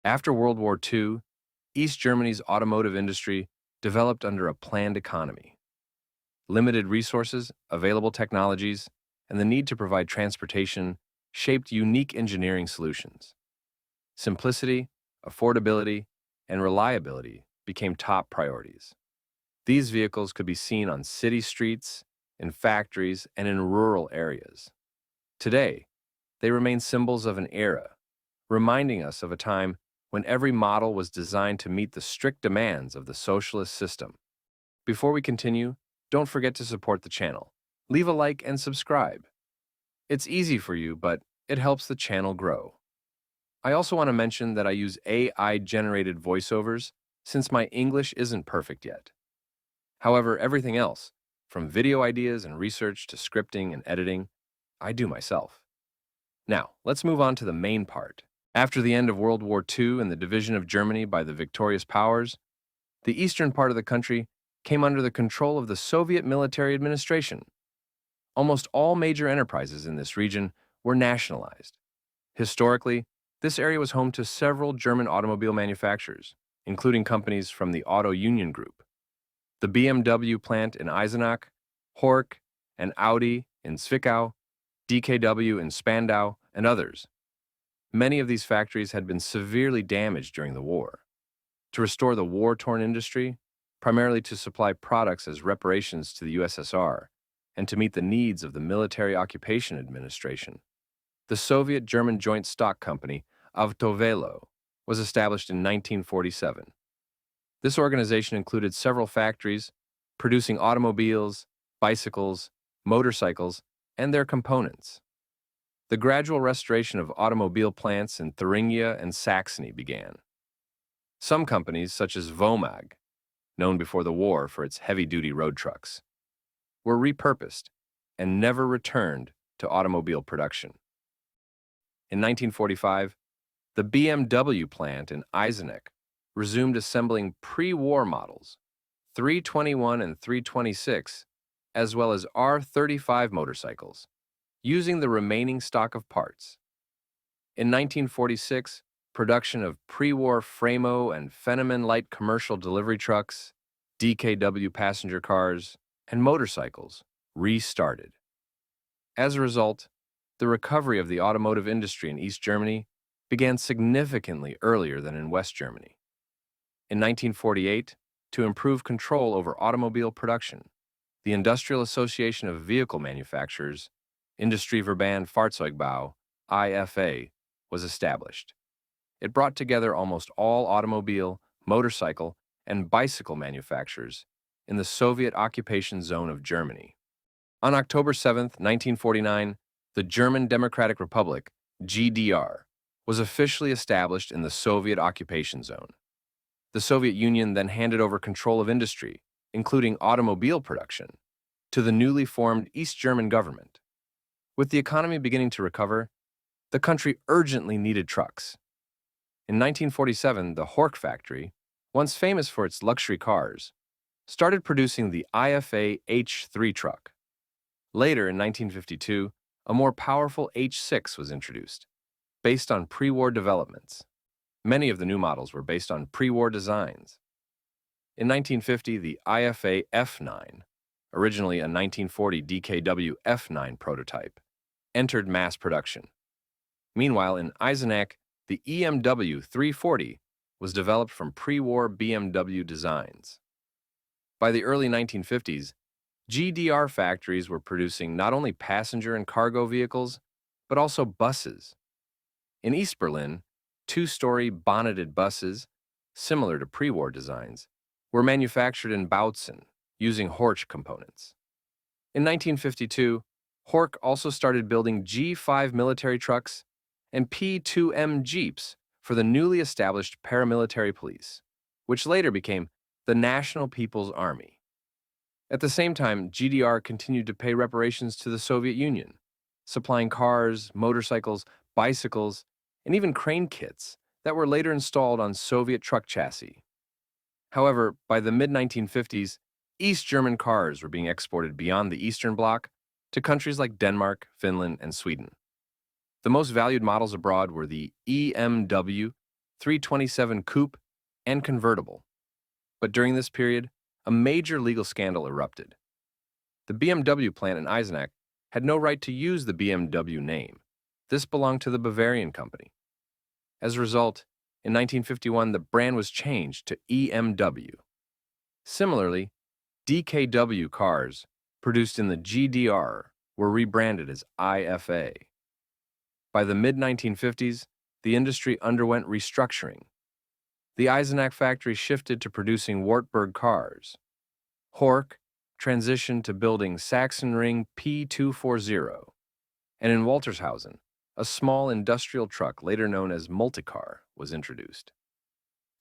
After World War II, East Germany's automotive industry developed under a planned economy. Limited resources, available technologies, and the need to provide transportation shaped unique engineering solutions. Simplicity, affordability, and reliability became top priorities. These vehicles could be seen on city streets, in factories, and in rural areas. Today, they remain symbols of an era, reminding us of a time when every model was designed to meet the strict demands of the socialist system. Before we continue, don't forget to support the channel. Leave a like and subscribe. It's easy for you, but it helps the channel grow. I also want to mention that I use AI-generated voiceovers since my English isn't perfect yet. However, everything else, from video ideas and research to scripting and editing, I do myself. Now, let's move on to the main part. After the end of World War II and the division of Germany by the victorious powers, the eastern part of the country came under the control of the Soviet military administration. Almost all major enterprises in this region were nationalized. Historically, this area was home to several German automobile manufacturers, including companies from the Auto Union Group. The BMW plant in Eisenach, Horch and Audi in Zwickau, DKW in Spandau, and others. Many of these factories had been severely damaged during the war. To restore the war-torn industry, primarily to supply products as reparations to the USSR, and to meet the needs of the Military Occupation Administration, the Soviet-German Joint Stock Company, Autovelo, was established in 1947. This organization included several factories producing automobiles, bicycles, motorcycles, and their components. The gradual restoration of automobile plants in Thuringia and Saxony began. Some companies, such as Vomag, known before the war for its heavy-duty road trucks, were repurposed and never returned to automobile production. In 1945, the BMW plant in Eisenach resumed assembling pre-war models, 321 and 326, as well as R35 motorcycles, using the remaining stock of parts. In 1946, production of pre-war Framo and Fenneman light commercial delivery trucks, DKW passenger cars, and motorcycles restarted. As a result, the recovery of the automotive industry in East Germany began significantly earlier than in West Germany. In 1948, to improve control over automobile production, the Industrial Association of Vehicle Manufacturers, Industrieverband Fahrzeugbau, IFA, was established. It brought together almost all automobile, motorcycle, and bicycle manufacturers in the Soviet occupation zone of Germany. On October 7, 1949, the German Democratic Republic, GDR, was officially established in the Soviet occupation zone. The Soviet Union then handed over control of industry, including automobile production, to the newly formed East German government. With the economy beginning to recover, the country urgently needed trucks. In 1947, the Horch factory, once famous for its luxury cars, started producing the IFA H3 truck. Later, in 1952, a more powerful H6 was introduced, based on pre-war developments. Many of the new models were based on pre-war designs. In 1950, the IFA F9, originally a 1940 DKW F9 prototype, entered mass production. Meanwhile, in Eisenach, the EMW 340 was developed from pre-war BMW designs. By the early 1950s, GDR factories were producing not only passenger and cargo vehicles, but also buses. In East Berlin, two-story bonneted buses, similar to pre-war designs, were manufactured in Bautzen using Horch components. In 1952, Horch also started building G5 military trucks and P2M Jeeps for the newly established paramilitary police, which later became the National People's Army. At the same time, GDR continued to pay reparations to the Soviet Union, supplying cars, motorcycles, bicycles, and even crane kits that were later installed on Soviet truck chassis. However, by the mid-1950s, East German cars were being exported beyond the Eastern Bloc to countries like Denmark, Finland, and Sweden. The most valued models abroad were the EMW 327 coupe, and convertible. But during this period, a major legal scandal erupted. The BMW plant in Eisenach had no right to use the BMW name. This belonged to the Bavarian company. As a result, in 1951, the brand was changed to EMW. Similarly, DKW cars produced in the GDR were rebranded as IFA. By the mid-1950s, the industry underwent restructuring. The Eisenach factory shifted to producing Wartburg cars. Horch transitioned to building Sachsenring P240, and in Waltershausen, a small industrial truck later known as Multicar was introduced.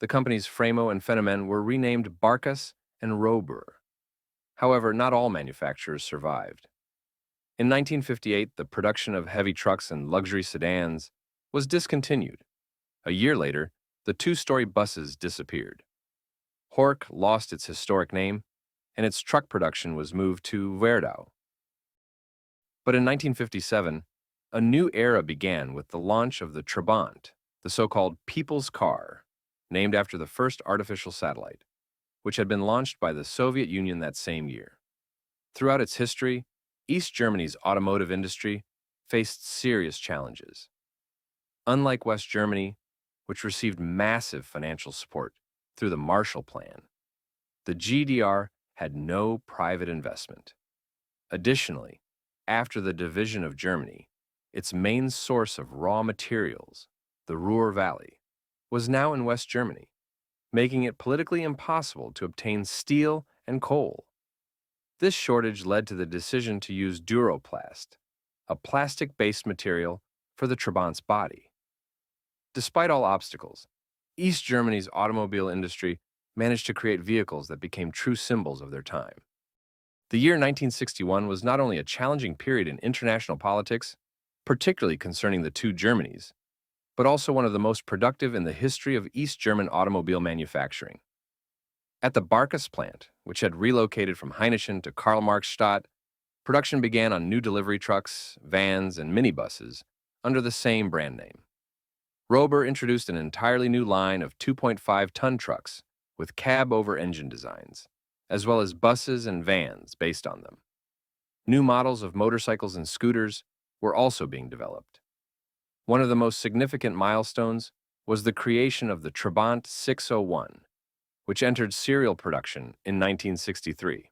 The company's Framo and Phänomen were renamed Barkas and Robur. However, not all manufacturers survived. In 1958, the production of heavy trucks and luxury sedans was discontinued. A year later, the two-story buses disappeared. Horch lost its historic name, and its truck production was moved to Werdau. But in 1957, a new era began with the launch of the Trabant, the so-called People's Car, named after the first artificial satellite, which had been launched by the Soviet Union that same year. Throughout its history, East Germany's automotive industry faced serious challenges. Unlike West Germany, which received massive financial support through the Marshall Plan, the GDR had no private investment. Additionally, after the division of Germany, its main source of raw materials, the Ruhr Valley, was now in West Germany, making it politically impossible to obtain steel and coal. This shortage led to the decision to use Duroplast, a plastic-based material for the Trabant's body. Despite all obstacles, East Germany's automobile industry managed to create vehicles that became true symbols of their time. The year 1961 was not only a challenging period in international politics, particularly concerning the two Germanys, but also one of the most productive in the history of East German automobile manufacturing. At the Barkas plant, which had relocated from Heinichen to Karl-Marx-Stadt, production began on new delivery trucks, vans, and minibuses under the same brand name. Robur introduced an entirely new line of 2.5-ton trucks with cab-over-engine designs, as well as buses and vans based on them. New models of motorcycles and scooters were also being developed. One of the most significant milestones was the creation of the Trabant 601, which entered serial production in 1963.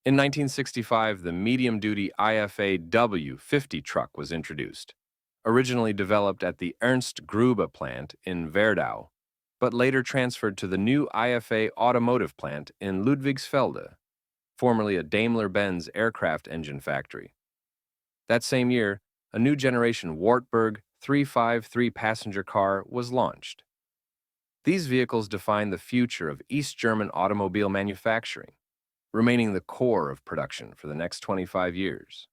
In 1965, the medium-duty IFA W50 truck was introduced, originally developed at the Ernst Grube plant in Werdau, but later transferred to the new IFA automotive plant in Ludwigsfelde, formerly a Daimler-Benz aircraft engine factory. That same year, a new generation Wartburg 353 passenger car was launched. These vehicles define the future of East German automobile manufacturing, remaining the core of production for the next 25 years.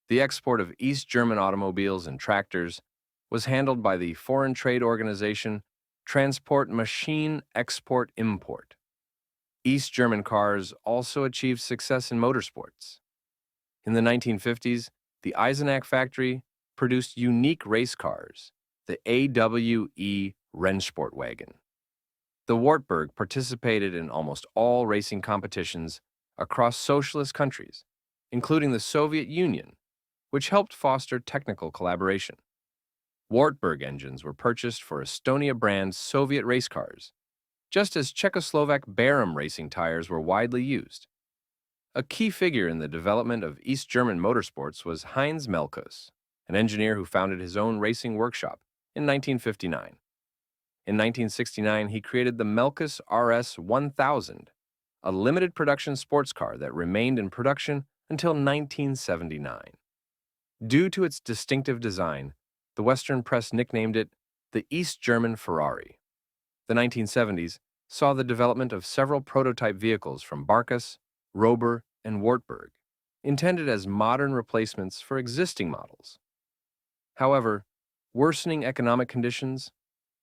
The export of East German automobiles and tractors was handled by the foreign trade organization Transport Maschine Export Import. East German cars also achieved success in motorsports. In the 1950s, the Eisenach factory produced unique race cars, the AWE Rennsportwagen. The Wartburg participated in almost all racing competitions across socialist countries, including the Soviet Union, which helped foster technical collaboration. Wartburg engines were purchased for Estonia brand Soviet race cars, just as Czechoslovak Barum racing tires were widely used. A key figure in the development of East German motorsports was Heinz Melkus, an engineer who founded his own racing workshop in 1959. In 1969, he created the Melkus RS 1000, a limited production sports car that remained in production until 1979. Due to its distinctive design, the Western press nicknamed it the East German Ferrari. The 1970s saw the development of several prototype vehicles from Barkas, Robur, and Wartburg, intended as modern replacements for existing models. However, worsening economic conditions,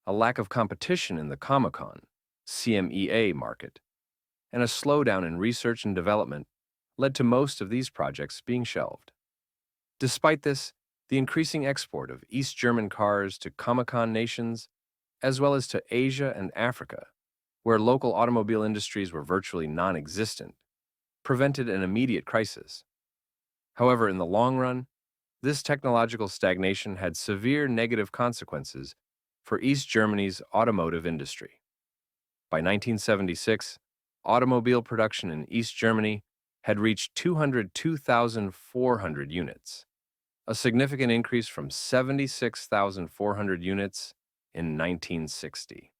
a lack of competition in the Comecon (CMEA) market, and a slowdown in research and development led to most of these projects being shelved. Despite this, the increasing export of East German cars to Comecon nations as well as to Asia and Africa, where local automobile industries were virtually non-existent, prevented an immediate crisis. However, in the long run, this technological stagnation had severe negative consequences for East Germany's automotive industry. By 1976, automobile production in East Germany had reached 202,400 units, a significant increase from 76,400 units in 1960.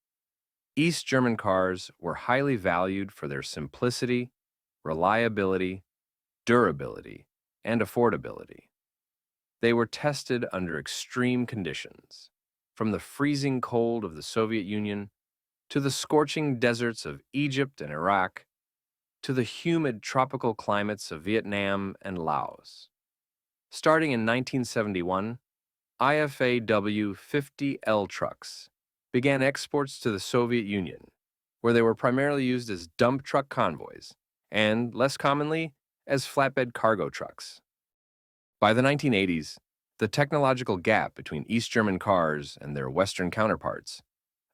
East German cars were highly valued for their simplicity, reliability, durability, and affordability. They were tested under extreme conditions, from the freezing cold of the Soviet Union to the scorching deserts of Egypt and Iraq to the humid tropical climates of Vietnam and Laos. Starting in 1971, IFAW 50L trucks began exports to the Soviet Union, where they were primarily used as dump truck convoys and, less commonly, as flatbed cargo trucks. By the 1980s, the technological gap between East German cars and their Western counterparts,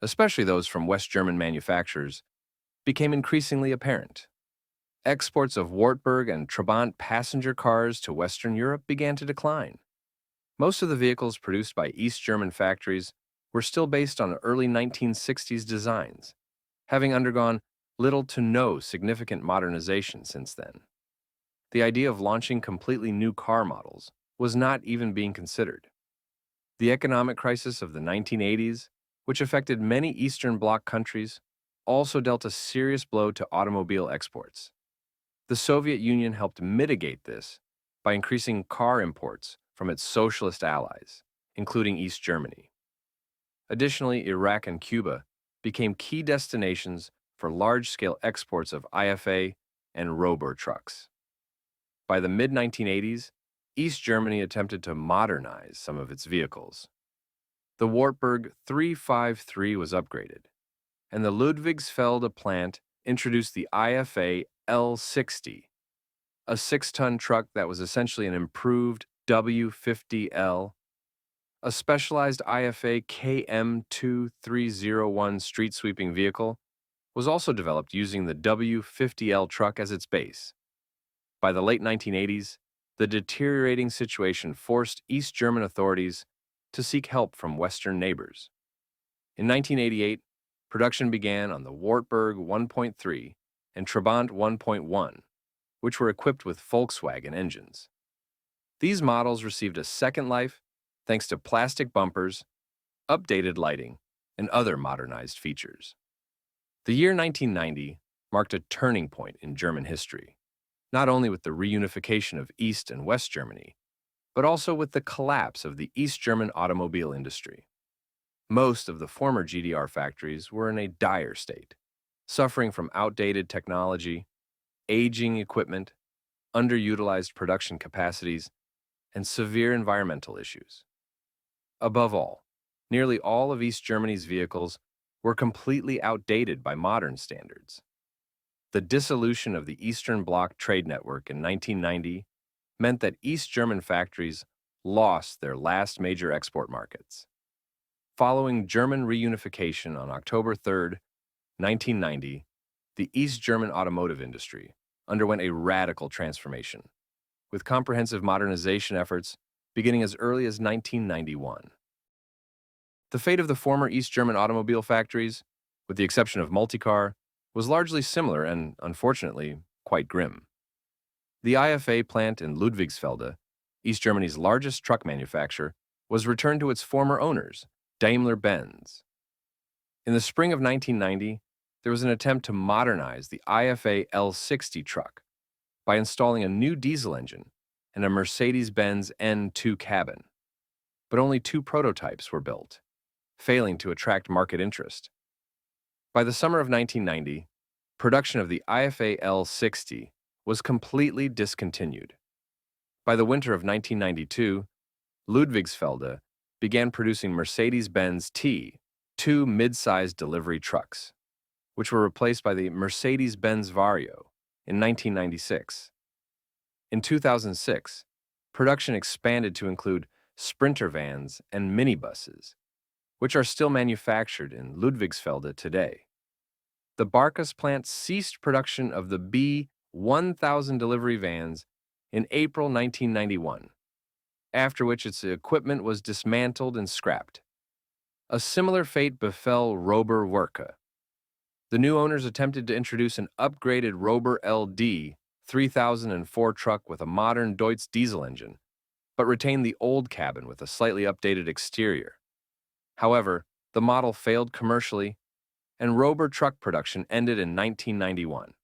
especially those from West German manufacturers, became increasingly apparent. Exports of Wartburg and Trabant passenger cars to Western Europe began to decline. Most of the vehicles produced by East German factories were still based on early 1960s designs, having undergone little to no significant modernization since then. The idea of launching completely new car models was not even being considered. The economic crisis of the 1980s, which affected many Eastern Bloc countries, also dealt a serious blow to automobile exports. The Soviet Union helped mitigate this by increasing car imports from its socialist allies, including East Germany. Additionally, Iraq and Cuba became key destinations for large-scale exports of IFA and Robur trucks. By the mid-1980s, East Germany attempted to modernize some of its vehicles. The Wartburg 353 was upgraded, and the Ludwigsfelde plant introduced the IFA L60, a 6-ton truck that was essentially an improved W50L. A specialized IFA KM2301 street sweeping vehicle was also developed using the W50L truck as its base. By the late 1980s, the deteriorating situation forced East German authorities to seek help from Western neighbors. In 1988, production began on the Wartburg 1.3 and Trabant 1.1, which were equipped with Volkswagen engines. These models received a second life thanks to plastic bumpers, updated lighting, and other modernized features. The year 1990 marked a turning point in German history, not only with the reunification of East and West Germany, but also with the collapse of the East German automobile industry. Most of the former GDR factories were in a dire state, suffering from outdated technology, aging equipment, underutilized production capacities, and severe environmental issues. Above all, nearly all of East Germany's vehicles were completely outdated by modern standards. The dissolution of the Eastern Bloc trade network in 1990 meant that East German factories lost their last major export markets. Following German reunification on October 3, 1990, the East German automotive industry underwent a radical transformation, with comprehensive modernization efforts beginning as early as 1991. The fate of the former East German automobile factories, with the exception of Multicar, was largely similar and, unfortunately, quite grim. The IFA plant in Ludwigsfelde, East Germany's largest truck manufacturer, was returned to its former owners, Daimler-Benz. In the spring of 1990, there was an attempt to modernize the IFA L60 truck by installing a new diesel engine and a Mercedes-Benz N2 cabin. But only 2 prototypes were built, failing to attract market interest. By the summer of 1990, production of the IFA L60 was completely discontinued. By the winter of 1992, Ludwigsfelde began producing Mercedes-Benz T, 2 mid-sized delivery trucks, which were replaced by the Mercedes-Benz Vario in 1996. In 2006, production expanded to include sprinter vans and minibuses, which are still manufactured in Ludwigsfelde today. The Barkas plant ceased production of the B-1000 delivery vans in April 1991, after which its equipment was dismantled and scrapped. A similar fate befell Robur Werke. The new owners attempted to introduce an upgraded Robur LD 3004 truck with a modern Deutz diesel engine, but retained the old cabin with a slightly updated exterior. However, the model failed commercially, and Robur truck production ended in 1991.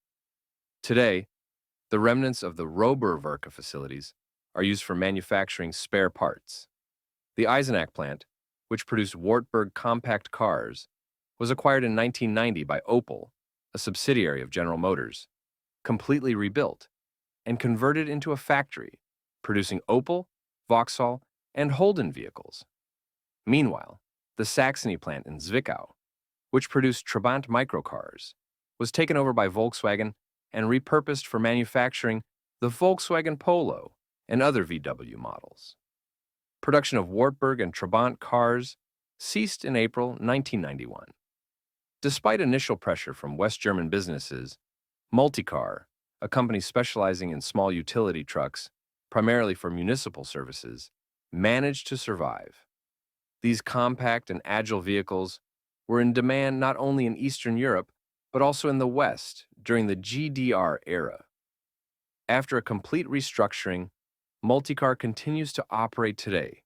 Today, the remnants of the Robur Werke facilities are used for manufacturing spare parts. The Eisenach plant, which produced Wartburg compact cars, was acquired in 1990 by Opel, a subsidiary of General Motors, completely rebuilt, and converted into a factory, producing Opel, Vauxhall, and Holden vehicles. Meanwhile, the Saxony plant in Zwickau, which produced Trabant microcars, was taken over by Volkswagen and repurposed for manufacturing the Volkswagen Polo and other VW models. Production of Wartburg and Trabant cars ceased in April 1991. Despite initial pressure from West German businesses, Multicar, a company specializing in small utility trucks, primarily for municipal services, managed to survive. These compact and agile vehicles were in demand not only in Eastern Europe, but also in the West during the GDR era. After a complete restructuring, Multicar continues to operate today,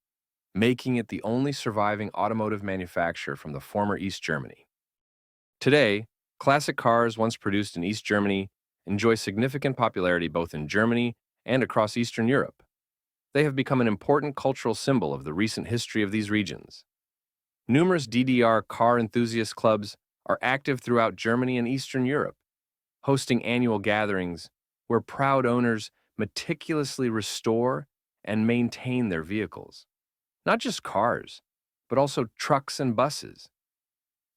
making it the only surviving automotive manufacturer from the former East Germany. Today, classic cars once produced in East Germany enjoy significant popularity both in Germany and across Eastern Europe. They have become an important cultural symbol of the recent history of these regions. Numerous DDR car enthusiast clubs are active throughout Germany and Eastern Europe, hosting annual gatherings where proud owners meticulously restore and maintain their vehicles. Not just cars, but also trucks and buses.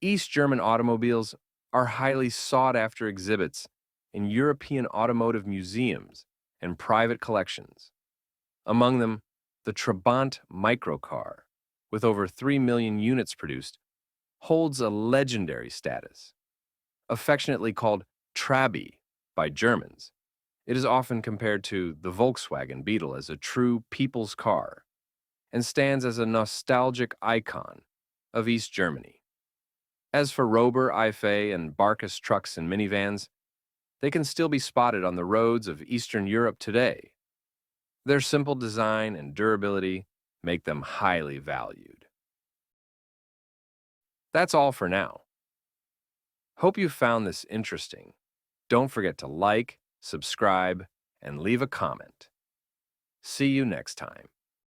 East German automobiles are highly sought-after exhibits in European automotive museums and private collections. Among them, the Trabant microcar, with over 3 million units produced, holds a legendary status. Affectionately called Trabi by Germans, it is often compared to the Volkswagen Beetle as a true people's car and stands as a nostalgic icon of East Germany. As for Robur, Eife, and Barkas trucks and minivans, they can still be spotted on the roads of Eastern Europe today. Their simple design and durability make them highly valued. That's all for now. Hope you found this interesting. Don't forget to like, subscribe, and leave a comment. See you next time.